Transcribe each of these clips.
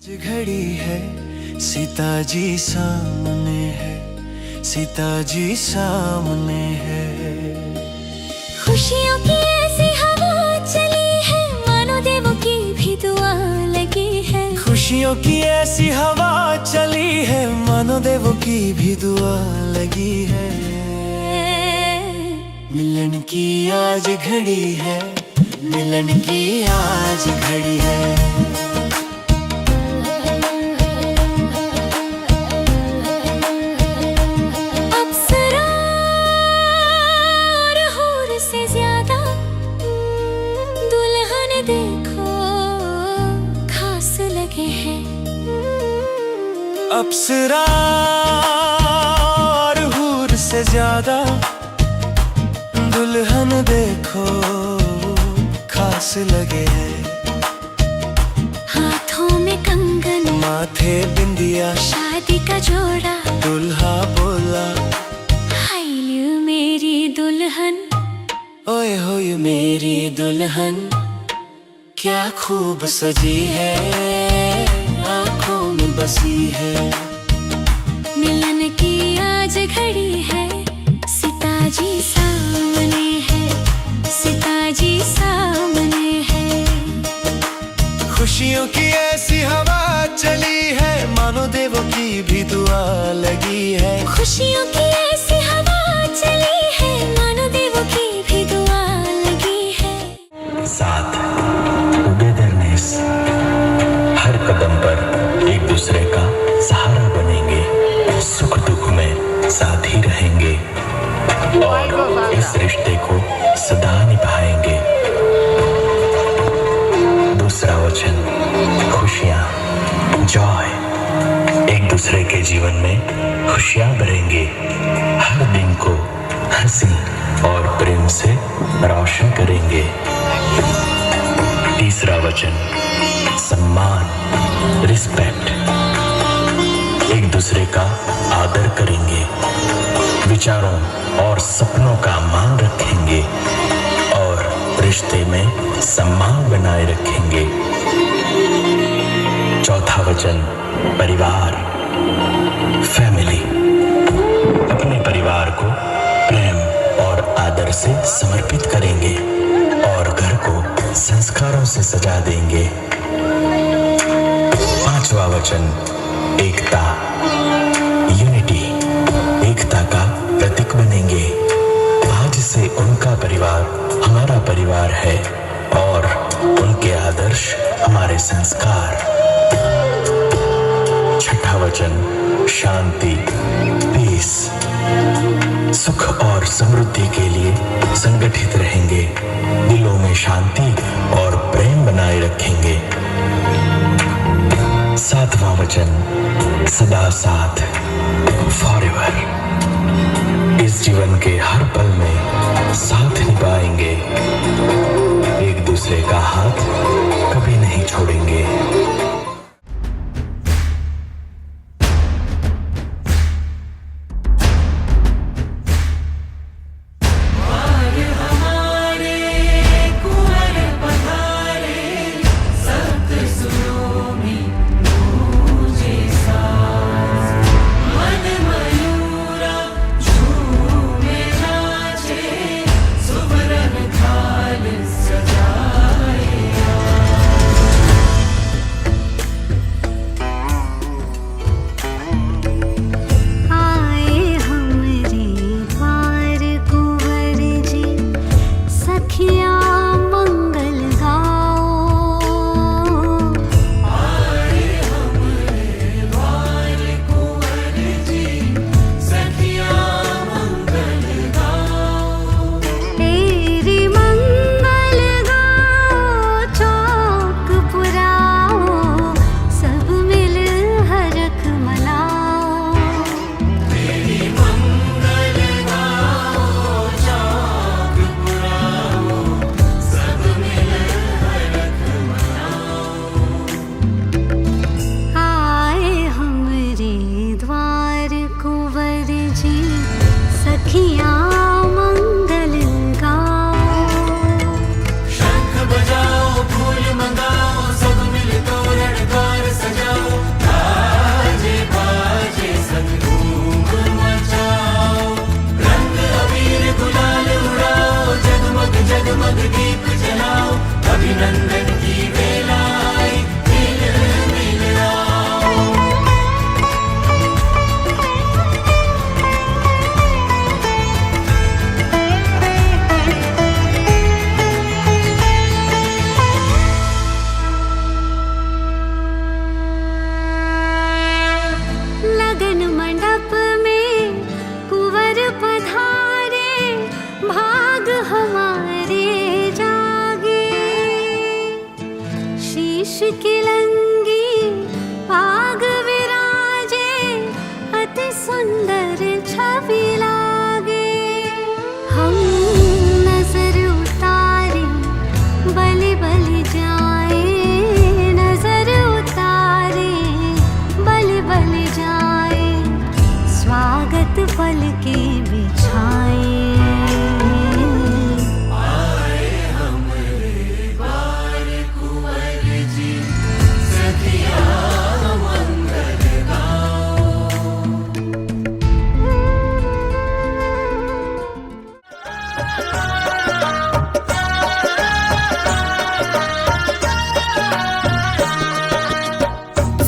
घड़ी है सीता जी सामने है, सीता जी सामने है। खुशियों की ऐसी हवा चली है, मानो देवों की भी दुआ लगी है। खुशियों की ऐसी हवा चली है, मानो देवों की भी दुआ लगी है। मिलन की आज घड़ी है, मिलन की आज घड़ी है। अप्सरा और हूर से ज्यादा दुल्हन देखो खास लगे हैं। हाथों में कंगन, माथे बिंदिया, शादी का जोड़ा। दुल्हा बोला हाय ल्यू मेरी दुल्हन, ओए होए मेरी दुल्हन, क्या खूब सजी है, आँखों में बसी है। मिलन की आज घड़ी है, सीता जी सामने है, सीता जी सामने है। खुशियों की ऐसी हवा चली है, मानो देवों की भी दुआ लगी है। खुशियों की ऐसी हवा चली है, मानो देवों की भी दुआ लगी है। साथ टुगेदरनेस, हर कदम पर एक दूसरे का सहारा बनेंगे, सुख दुख में साथ ही रहेंगे और इस रिश्ते को सदा निभाएंगे। दूसरा वचन खुशियाँ, जॉय, एक दूसरे के जीवन में खुशियाँ भरेंगे, हर दिन को हंसी और प्रेम से रोशन करेंगे। तीसरा वचन सम्मान, रिस्पेक्ट, एक दूसरे का आदर करेंगे, विचारों और सपनों का मान रखेंगे और रिश्ते में सम्मान बनाए रखेंगे। चौथा वचन परिवार, फैमिली, अपने परिवार को प्रेम और आदर से समर्पित करेंगे और घर को संस्कारों से सजा देंगे। पांचवा वचन एकता, यूनिटी, एकता का प्रतीक बनेंगे। आज से उनका परिवार हमारा परिवार है और उनके आदर्श हमारे संस्कार। छठा वचन शांति, पीस, सुख और समृद्धि के लिए संगठित रहेंगे, दिलों में शांति और प्रेम बनाए रखेंगे। सातवां वचन सदा साथ, फॉरएवर, इस जीवन के हर पल में साथ निभाएंगे, एक दूसरे का हाथ कभी नहीं छोड़ेंगे।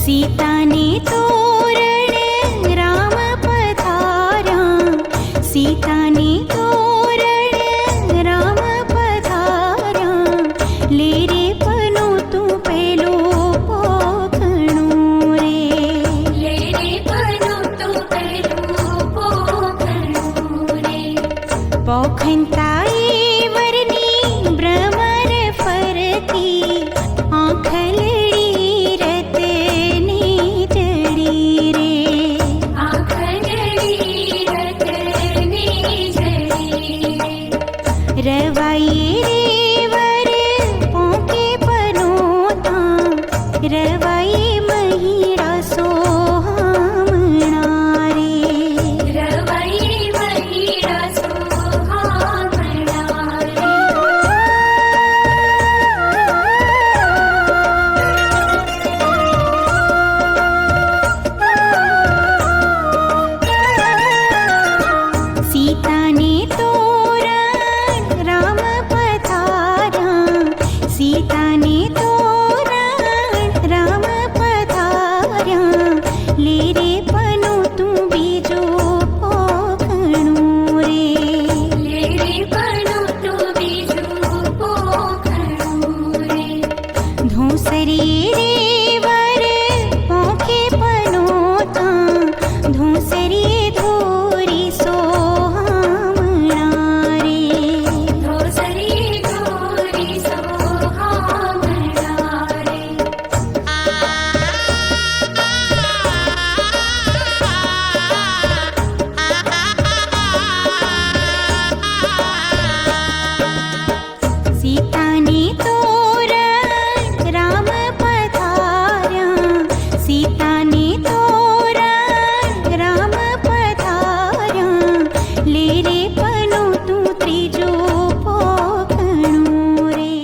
सीता ने तोरण राम पधारा, सीता ने तोरण राम पधारा, ले रे पनो तू पेलो पोखणो रे, ले रे पनो तू पेलो पोखणो रे। पोखनताई वरनी भ्रमर फरती, आँखलड़ी रतनी जड़ी रे, आँखलड़ी रतनी जड़ी रे। रवाई रे वर पोंके पनोता, रवाई महिरा सोहामणा रे, रवाई महिरा सोहामणा रे। सीता ने तोरण राम पधारा, सीता ने तोरण राम पधारा, ले रे पनो तू बीजो पोखणो रे, ले रे पनो तू बीजो पोखणो रे। धूसरी रे वर पोंखे पनोता, धूसरी धोरी सोहामणा रे, धूसरी धोरी सोहामणा रे। सीता ने तोरण राम पधारा, सीता ने तोरण राम पधारा, ले रे पनो तू त्रीजो पोखणो रे।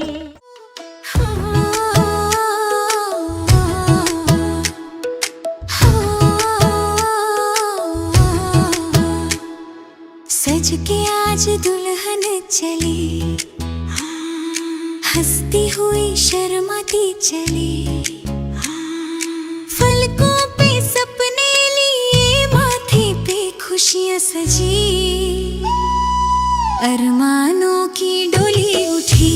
सज के आज दुल्हन चली, हंसती हुई शर्माती चली, फलकों पे सपने लिए, माथे पे खुशियां सजी, अरमानों की डोली उठी,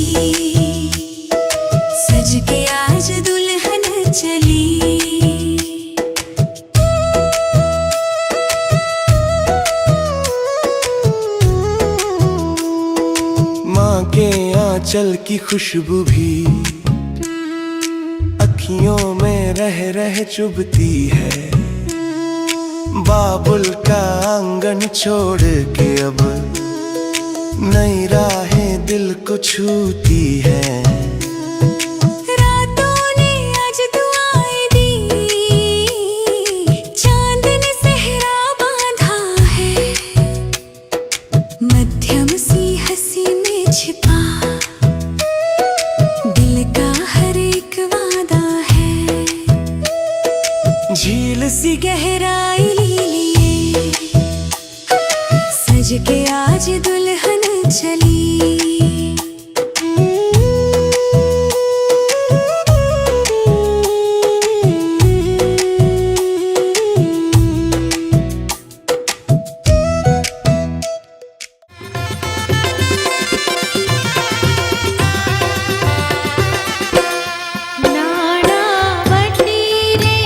सज के आज दुल्हन चली। माँ के आंचल की खुशबू भी अखियों में रह रह चुभती है, बाबुल का आंगन छोड़ के अब नई राहें दिल को छूती है। रातों ने आज दुआएं दी, चांद ने सेहरा बांधा है, मध्यम सी हंसी में छिपा दिल का हर एक वादा है, झील सी गहराई लिए, सज के आज दुल्हन चली। नाणावटी रे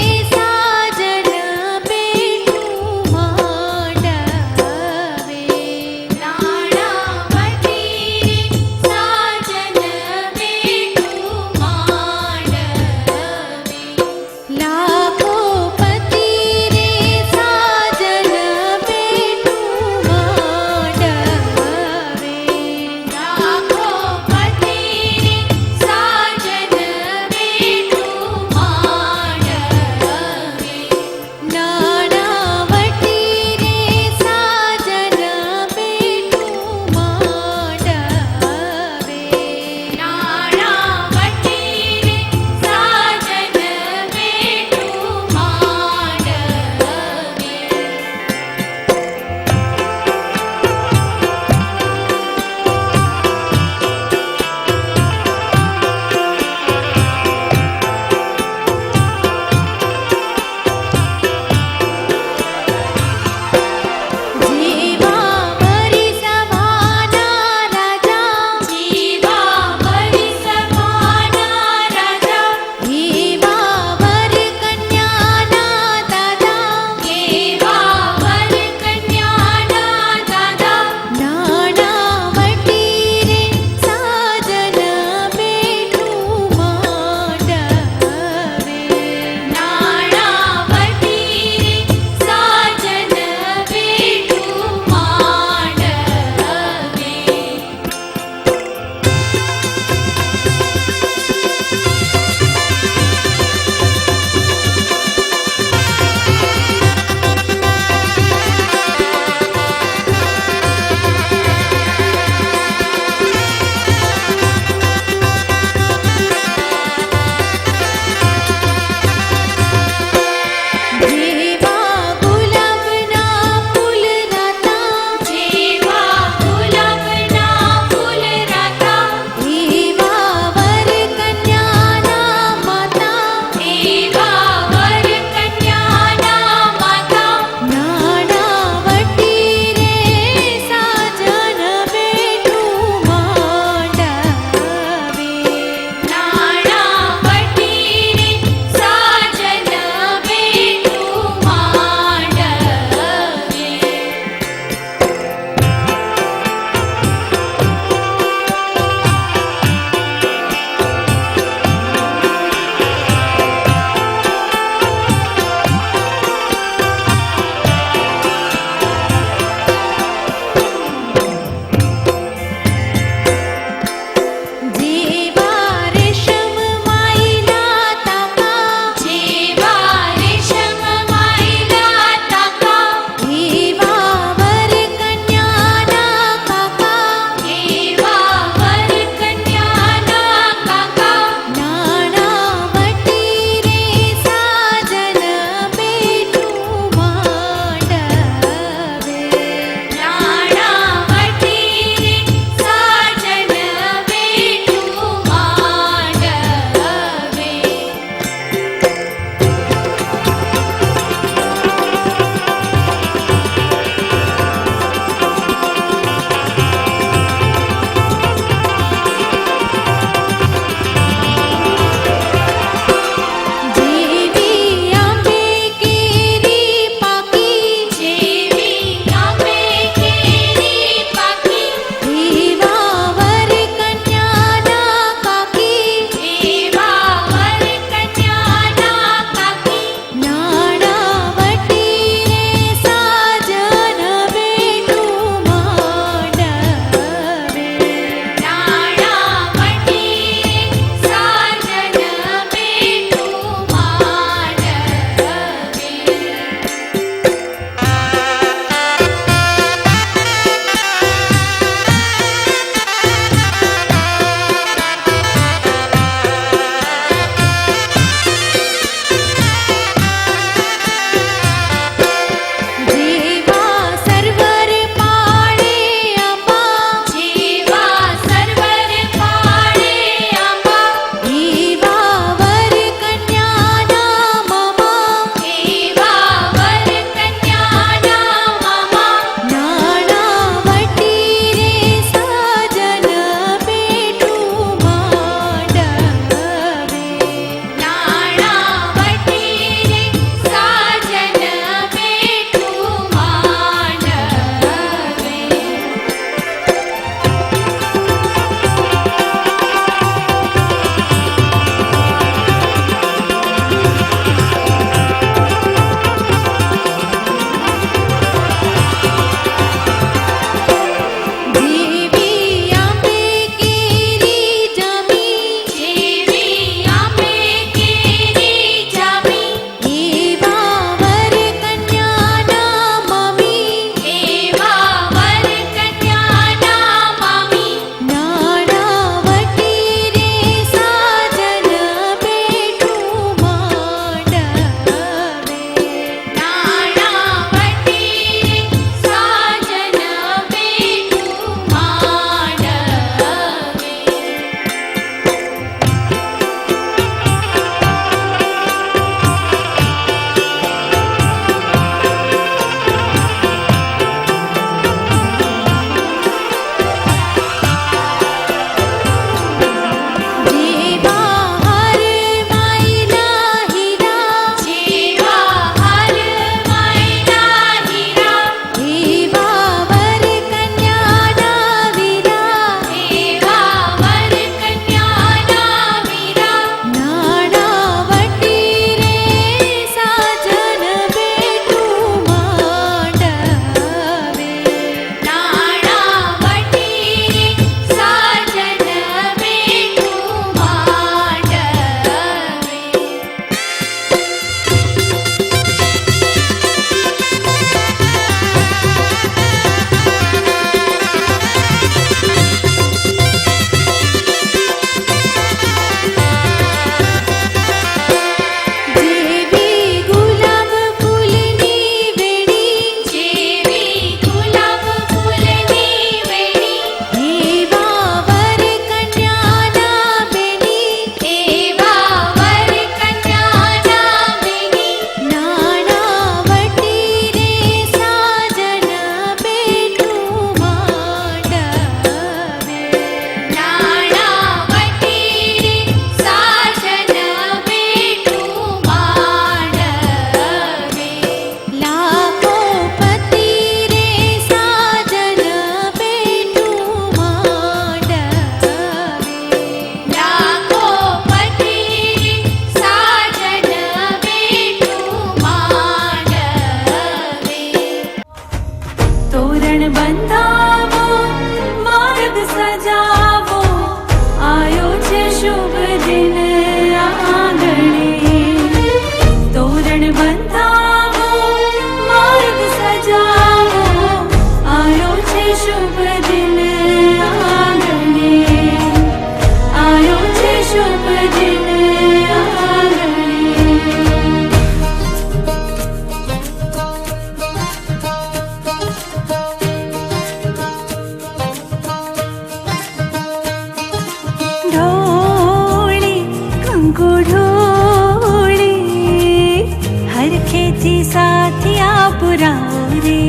થી સાથિયા પુરાવો રે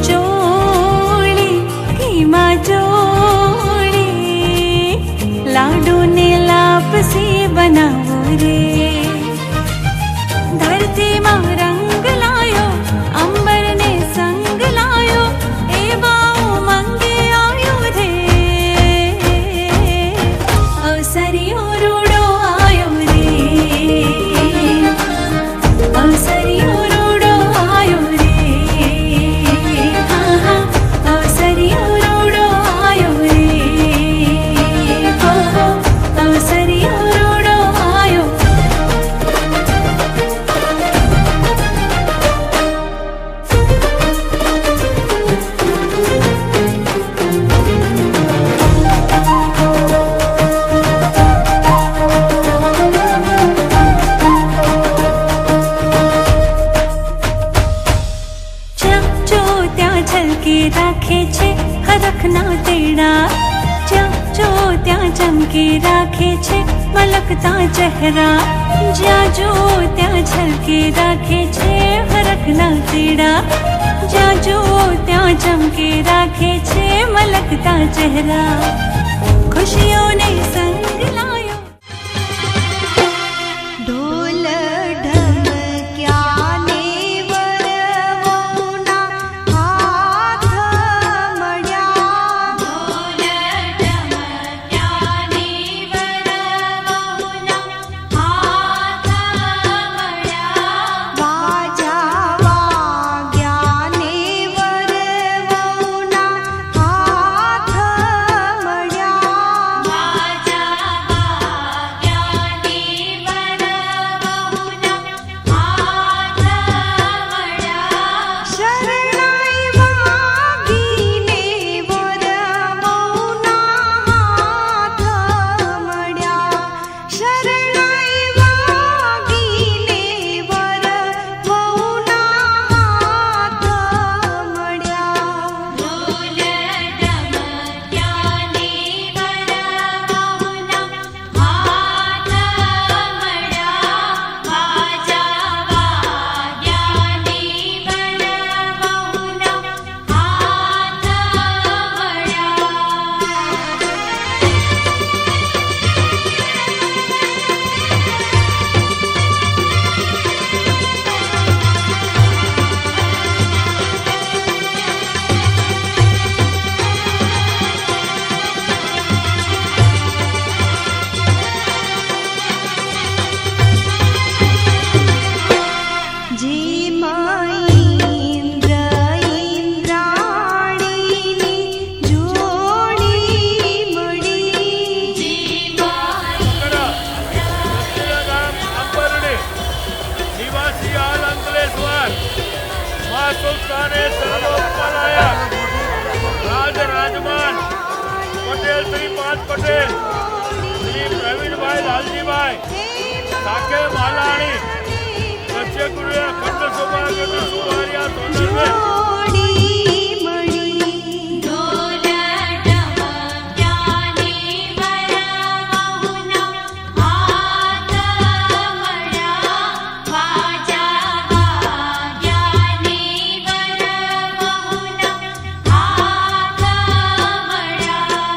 ચોળી ઘીમાં ચોળી લાડુ ને લાપસી બનાવો રે ધરતીમાં રંગ લાયો અંબર ને સંગ લાયો એવા ઉમંગે આયો રે અવસરીઓ રૂડો આયો રે અવસરીઓ રૂડો આયો રે હા હા અવસરીઓ રૂડો આયો રે હો હો અવસરીઓ રૂડો આયો છલકી રાખે છે હરખના તેડા જો ત્યાં ચમકી રાખે છે મલકતા ચહેરા જ્યાં જો ત્યાં છલકી રાખે છે હરખના તેડા જ્યાં જો ત્યાં ચમકી રાખે છે મલકતા ચહેરા ખુશીઓને સંગ લાયો ઢોલ ઢમક્યા ને વરવોના હાથ મળ્યા ઢોલ ઢમક્યા ને વરવોના હાથ મળ્યા વાજા વાગ્યા ને વરવોના હાથ મળ્યા વાજા વાગ્યા ને વરવોના હાથ મળ્યા શરણાઈ વાગીને વરવોના હાથ મળ્યા શરણાઈ વાગીને વરવોના હાથ મળ્યા ઢોલ ઢમક્યા ને વરવોના હાથ મળ્યા વાજા વાગ્યા ને વરવોના હાથ ઇન્દ્ર ઇન્દ્રાણીની જોડી મળી ગામ અંબરડી નિવાસી હાલ અંકલેશ્વર મા સુલતાને સર્વોપમાયા રાજ રાજમાન પટેલ શ્રી પાંચ પટેલ શ્રી પ્રવીણભાઈ લાલજીભાઈ સાકે માલાણી દક્ષ ગુરુએ ખંડ સૌભાગ્ય સુવારિયા સોનલબેન જોડી મળી ઢોલ ઢમક્યા ને વરવોના હાથ મળ્યા વાજા વાગ્યા ને વરવોના હાથ મળ્યા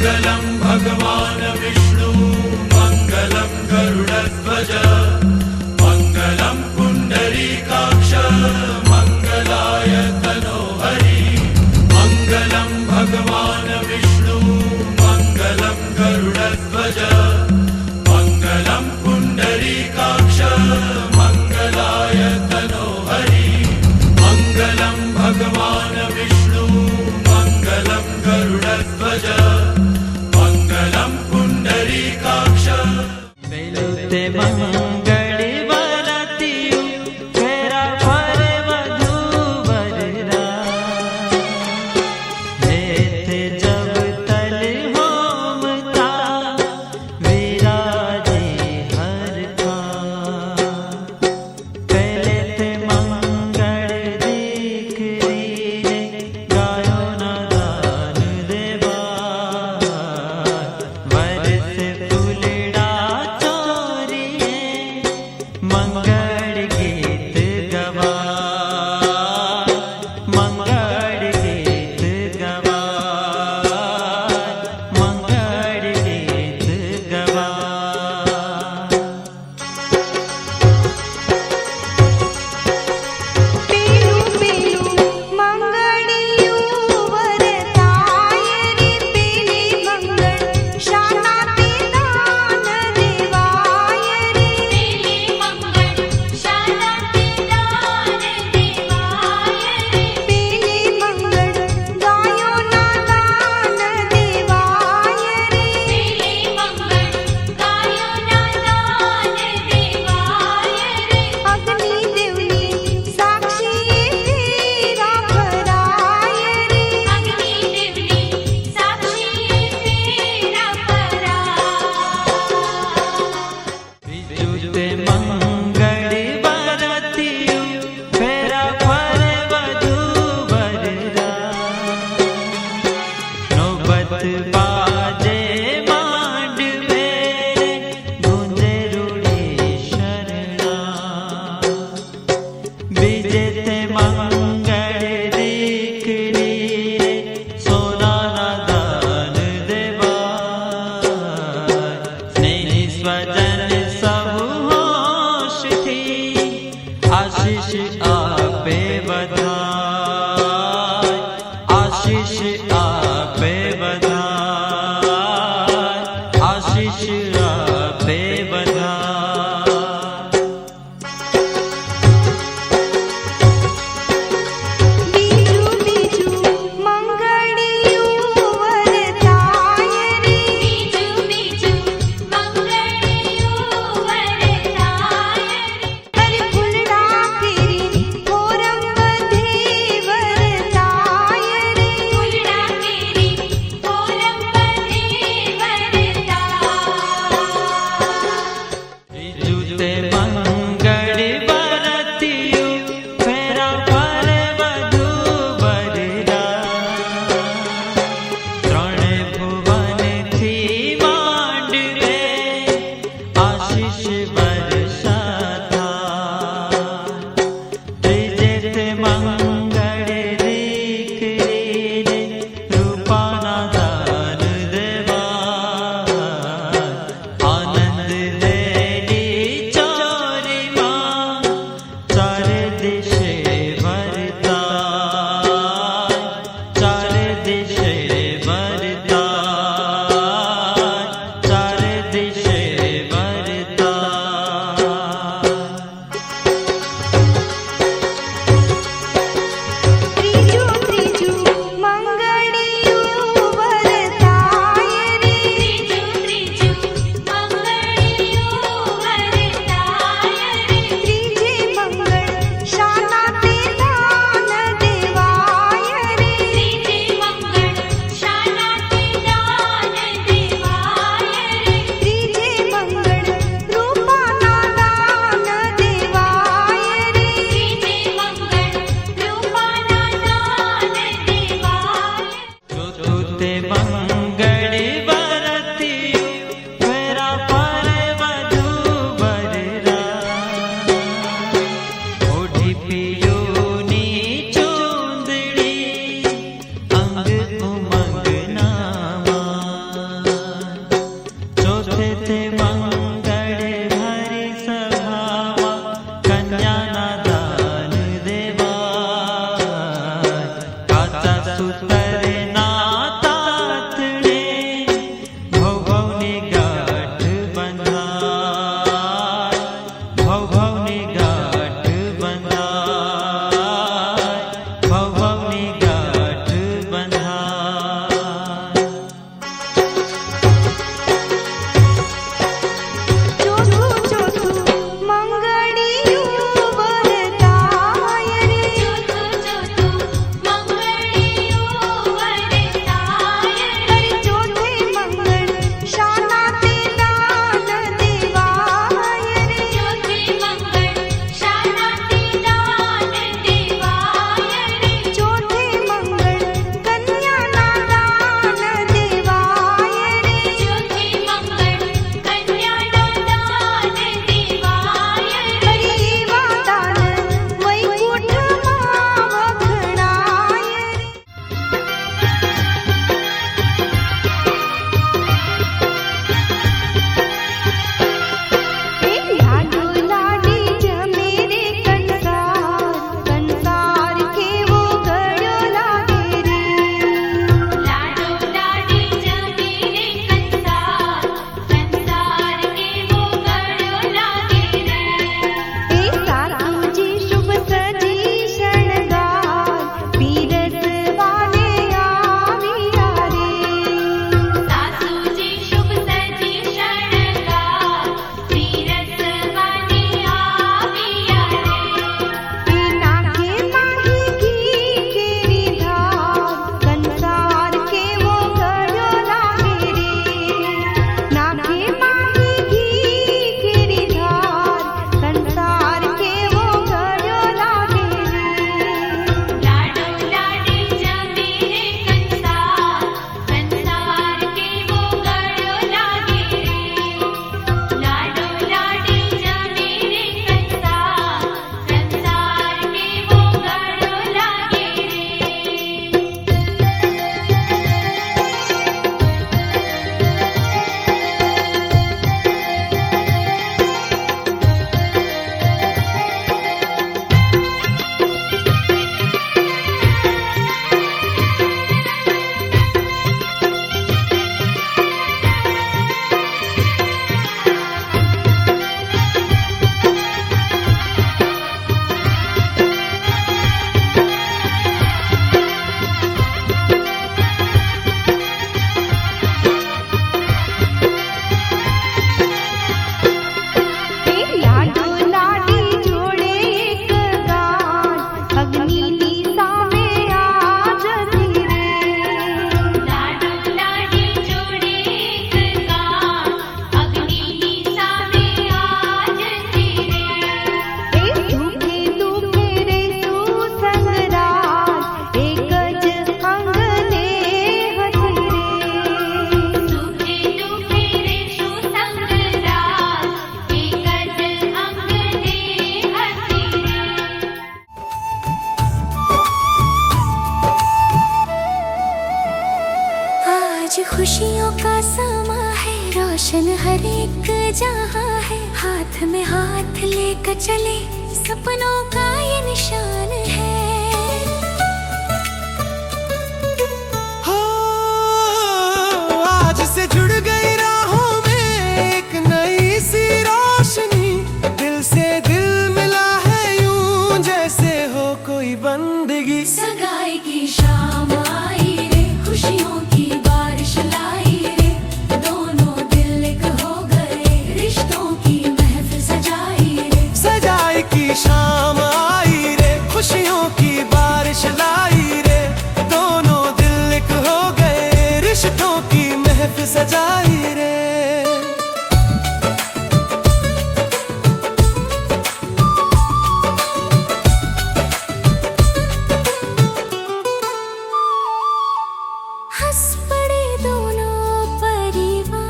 मङ्गलं भगवान् विष्णु मङ्गलं गरुडध्वज मङ्गलं पुण्डरीकाक्ष मङ्गलाय तनोहरि मङ्गलं भगवान् विष्णु मङ्गलं गरुडध्वज मङ्गलं पुण्डरीकाक्ष मङ्गलाय तनोहरि मङ्गलं भगवान् विष्णु मङ्गलं गरुडध्वज मङ्गलं पुण्डरीकाक्ष તે મંગળી વરતિયું ફેરા ફરે વધુ વરરા હેતે જબ તલ હોમતા વિરાજે હરખા પહેલે તે મંગળ દીકરીને ગાયો ના દાન દેવા વરસે ફૂલડા ચોરીએ મંગળ ગીત ગવા મંગળ ગીત ગવા મંગળ ગીત ગવા પેલું પેલું મંગળિયું વરતાય રે પેલી મંગળ શાના પિતાન દેવાય રે પેલી મંગળ શાના પિતાન દેવાય રે પેલી મંગળ ગાયોના દાન દેવાય રે પેલી મંગળ ગાયોના દાન દેવાય રે અગ્નિ દેવની સાક્ષી ફેરા ભરાય રે અગ્નિ દેવની સાક્ષી ફેરા ભરાય બીજું તે મંગળી વરતિયું ફેરા ફરે વધુ વરરા નોબત બાજે માંડવે ગુંજે રૂડી શરણા બીજે તે મંગળ દીકરી રે સોનાના દાન દેવા સ્નેહી સ્વજન સૌ હોશથી આશીષ આપે બધાય આશીષ આપે બધાય आज खुशियों का समा है, रोशन हर एक जहां है। हाथ में हाथ लेकर चले, सपनों का ये निशान है। हो आज से जुड़ गई राहों में एक नई सी रोशनी, दिल से दिल मिला है यूं जैसे हो कोई बंदगी। सगाई की शाम आई रे, खुशियों की बारिश लाई रे, दोनों दिल एक हो गए, रिश्तों की महफिल सजाई रे। सजाई की शाम आई रे, खुशियों की बारिश लाई रे, दोनों दिल एक हो गए, रिश्तों की महफिल सजाई रे। हंस पड़े दोनों परिवार,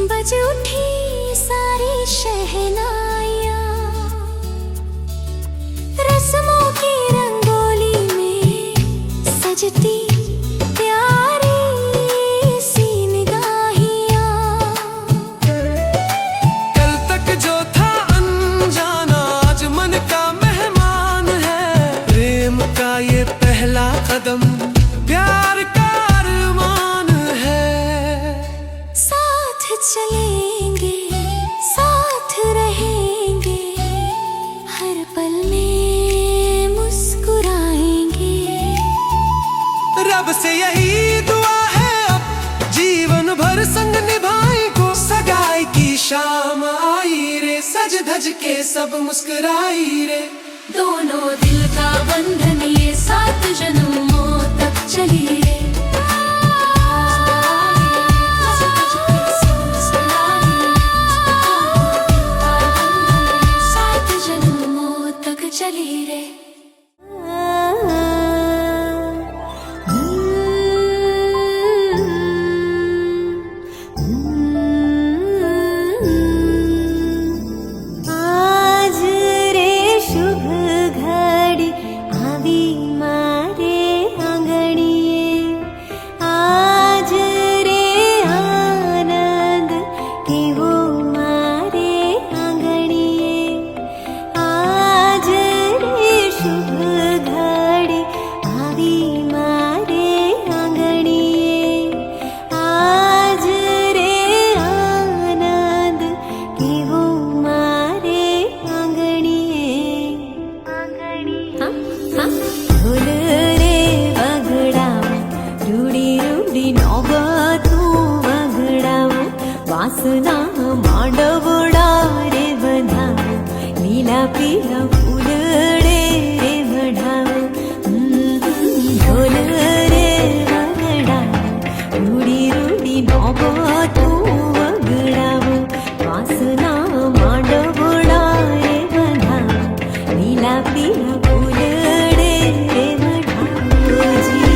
बज उठी सारी शहनाइयाँ, रस्मों की रंगोली में सजती प्यारी सी निगाहियाँ। कल तक जो था अनजाना आज मन का मेहमान है, प्रेम का ये पहला कदम प्यार का अरमान है। साथ चलेंगे, साथ रहेंगे, हर पल में मुस्कुराएंगे। रब से यही दुआ है अब जीवन भर संग निभाएंगे। सगाई की शाम आई रे, सज धज के सब मुस्कुराई रे, दोनों दिल का बंधन ये 7 जन्मों तक चली रे। 7 जन्मों तक चली रे। आज रे शुभ घड़ी आवी मारे आंगणीए, आज रे आनंद केवो मारे आंगणीए, आज रे शुभ घड़ी आवी मारे आंगणीए, आज रे आनंद केवो मारे आंगणीए। ढोल रे वगडाव, रूडी रूडी नौबतू वगडाव, वासना मांडवडा रे बंधाव, लीला पीला फुलडे रे वढाव। ढोल रे वगडाव, रूडी रूडी नौबतू वगडाव, वासना मांडवडा रे बंधाव, लीला पीला फुलडे रे वढावजी।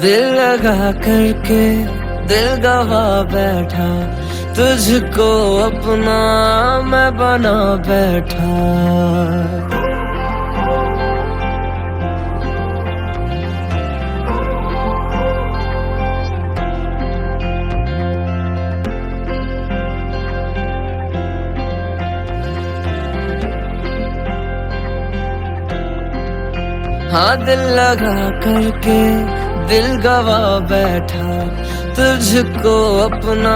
दिल लगा करके दिल गवा बैठा, तुझको अपना मैं बना बैठा। हाँ दिल लगा करके दिल गवा बैठा, तुझको अपना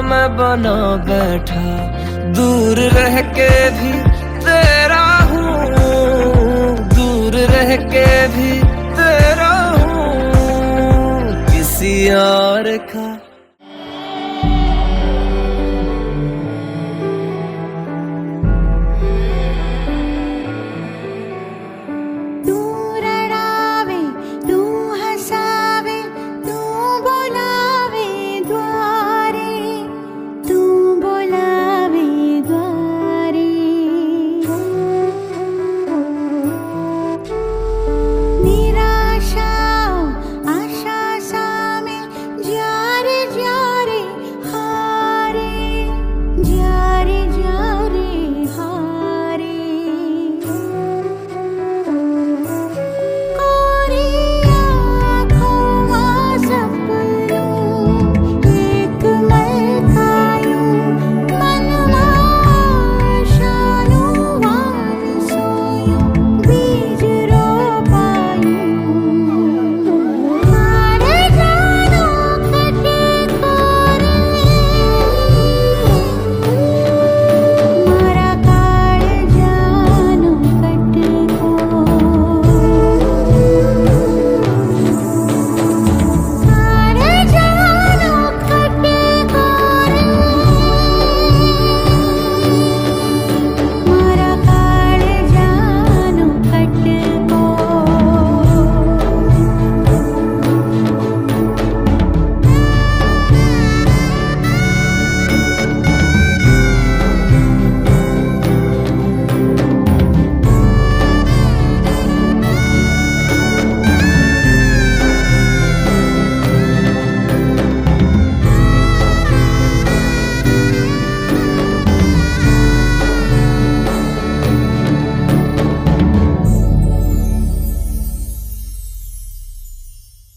मैं बना बैठा। दूर रह के भी तेरा हूँ, दूर रह के भी तेरा हूँ, किसी और का।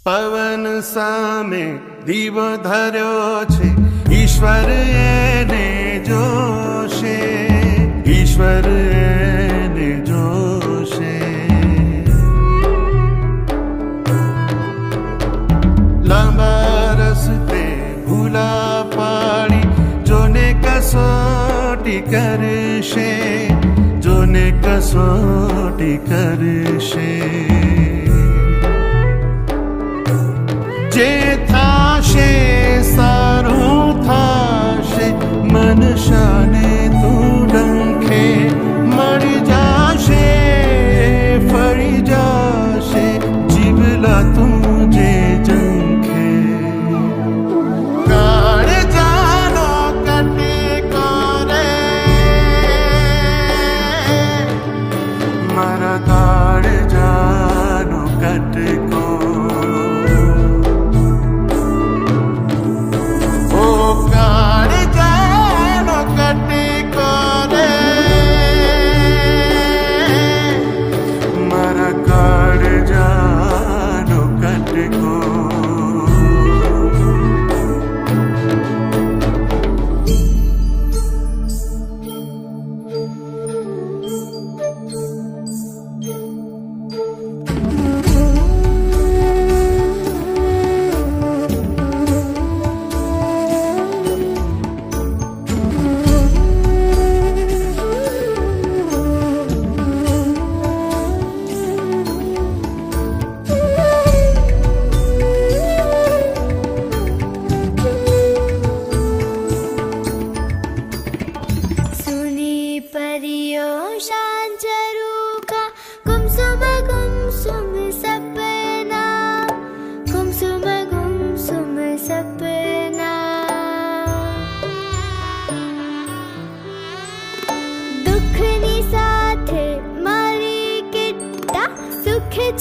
પવન સામે દીવો ધર્યો છે, ઈશ્વર એને જોશે, ઈશ્વર એને જોશે। લાંબા રસ્તે ભૂલા પાડી જોને કસોટી કરશે, જોને કસોટી કરશે। જે થાશે સારું થાશે, મનશાને તું ડંખે મળી જાશે, ફળી જાશે જીવલા તું જે જંખે। કાળજાનો કટેકો રે મારા કાળજાનો કટેકો।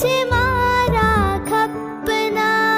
છે મારા ખપના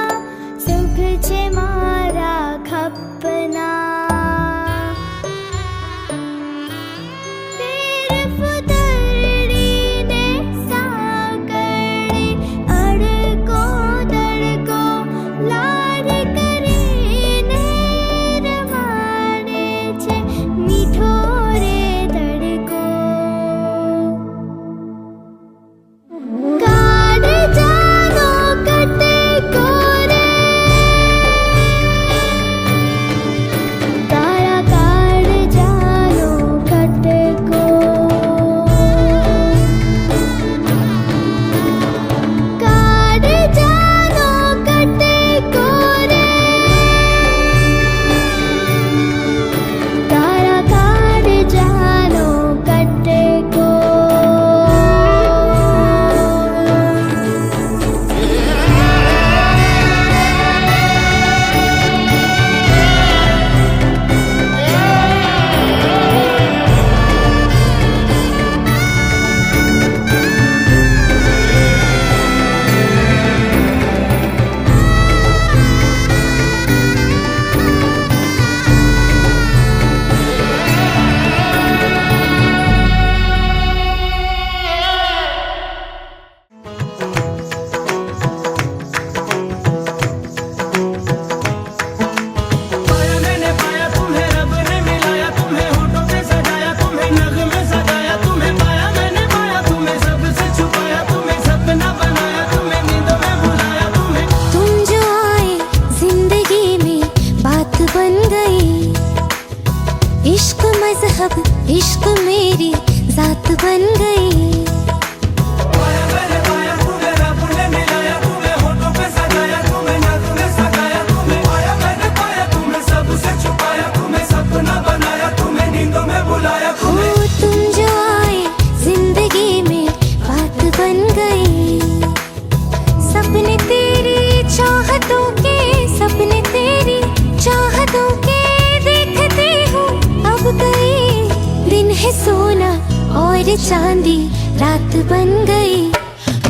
और चांदी रात बन गई।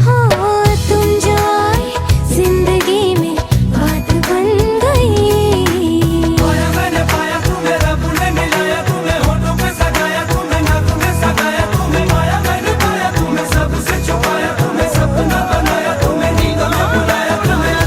हो तुम जो आए जिंदगी में बात बन गई। पाया मैंने पाया तुम्हें, रब ने मिलाया तुम्हें, होठों पे सजाया तुम्हें, नाक में सगाया तुम्हें। पाया मैंने पाया तुम्हें, सबसे छुपाया तुम्हें, सपना बनाया तुम्हें, नींद में बुलाया तुम्हें।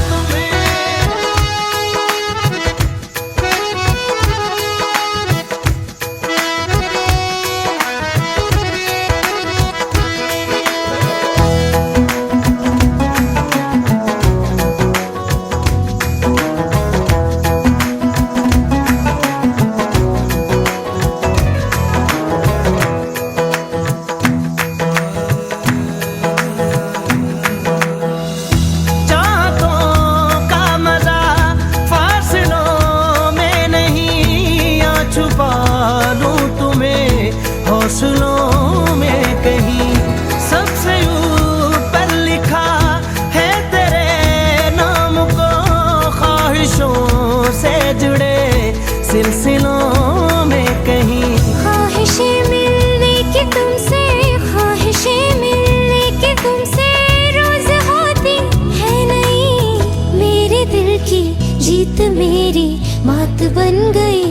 चाहतों का मजा फासलों में नहीं, या छुपा लूं तुम्हें हौसलों में कहीं। सबसे ऊपर लिखा है तेरे नाम को, ख्वाहिशों से जुड़े सिलसिलों में कहीं। ख्वाहिशें मिलने की तुमसे, ख्वाहिशें मिलने की तुमसे रोज होती है नहीं। मेरे दिल की जीत मेरी मात बन गई।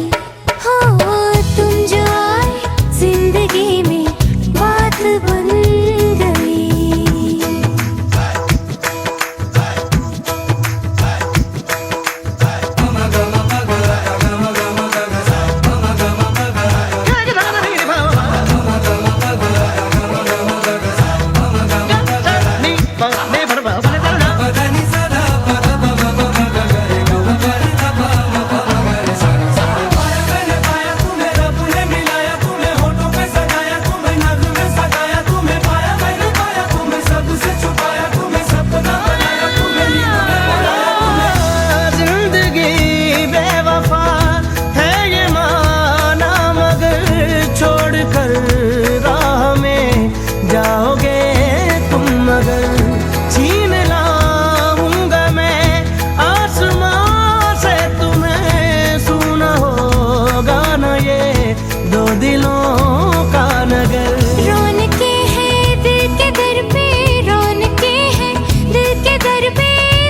हो तुम जो आए जिंदगी में बात बन गई। पाया मैंने पाया तुम्हें, रब ने मिलाया तुम्हें, होठों पे सजाया तुम्हें, नाक में सगाया तुम्हें। पाया मैंने पाया तुम्हें, सबसे छुपाया तुम्हें, सपना बनाया तुम्हें, नींद में बुलाया तुम्हें। जिंदगी बेवफा है ये माना, मगर छोड़ कर राह में जाओगे तुम मगर। छीन लाऊंगा मैं आसमां से तुम्हें, सुना होगा न ये दो दिलों का नगर। रौनके हैं दिल के दर पे, रौनके हैं दिल के दर पे,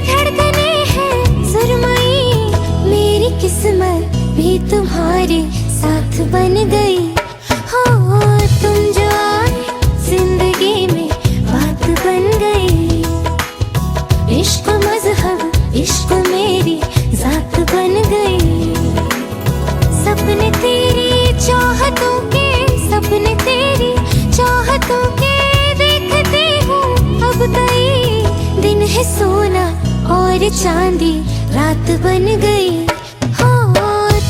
धड़कने हैं सुरमई। मेरी किस्मत भी तुम्हारे साथ बन गई। हो तुम जो आए जिंदगी में बात बन गई। इश्क मजहब इश्क मेरी जात बन गई। सपने तेरी चाहतों के, सपने तेरी चाहतों के देखते हूँ अब कई दिन है। सोना और चांदी रात बन गई। हो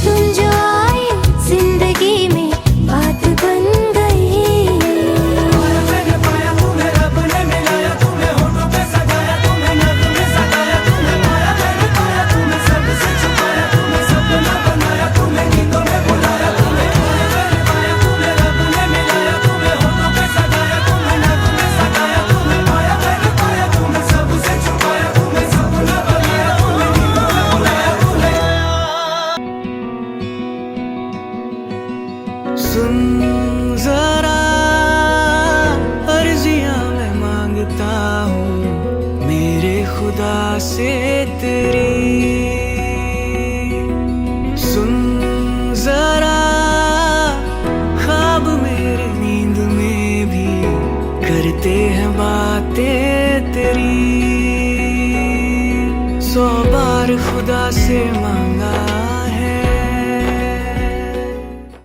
तुम जो आए जिंदगी में बात बन गई। पाया मैंने पाया तुम्हें, रब ने मिलाया तुम्हें, होठों पे सजाया तुम्हें, नाक में सगाया तुम्हें। पाया मैंने पाया तुम्हें, सबसे छुपाया तुम्हें, सपना बनाया तुम्हें, नींदों में बुलाया तुम्हें। पाया मैंने पाया तुम्हें, रब ने मिलाया तुम्हें, होठों पे सजाया तुम्हें, नाक में सगाया तुम्हें। पाया मैंने पाया तुम्हें, सबसे छुपाया तुम्हें, सपना बनाया तुम्हें, नींदों में बुलाया तुम्हें। सुन जरा अर्जियां मैं मांगता हूँ मेरे खुदा से तेरी। सुन जरा ख्वाब मेरे नींद में भी करते हैं बातें तेरी। 100 बार खुदा से मांगा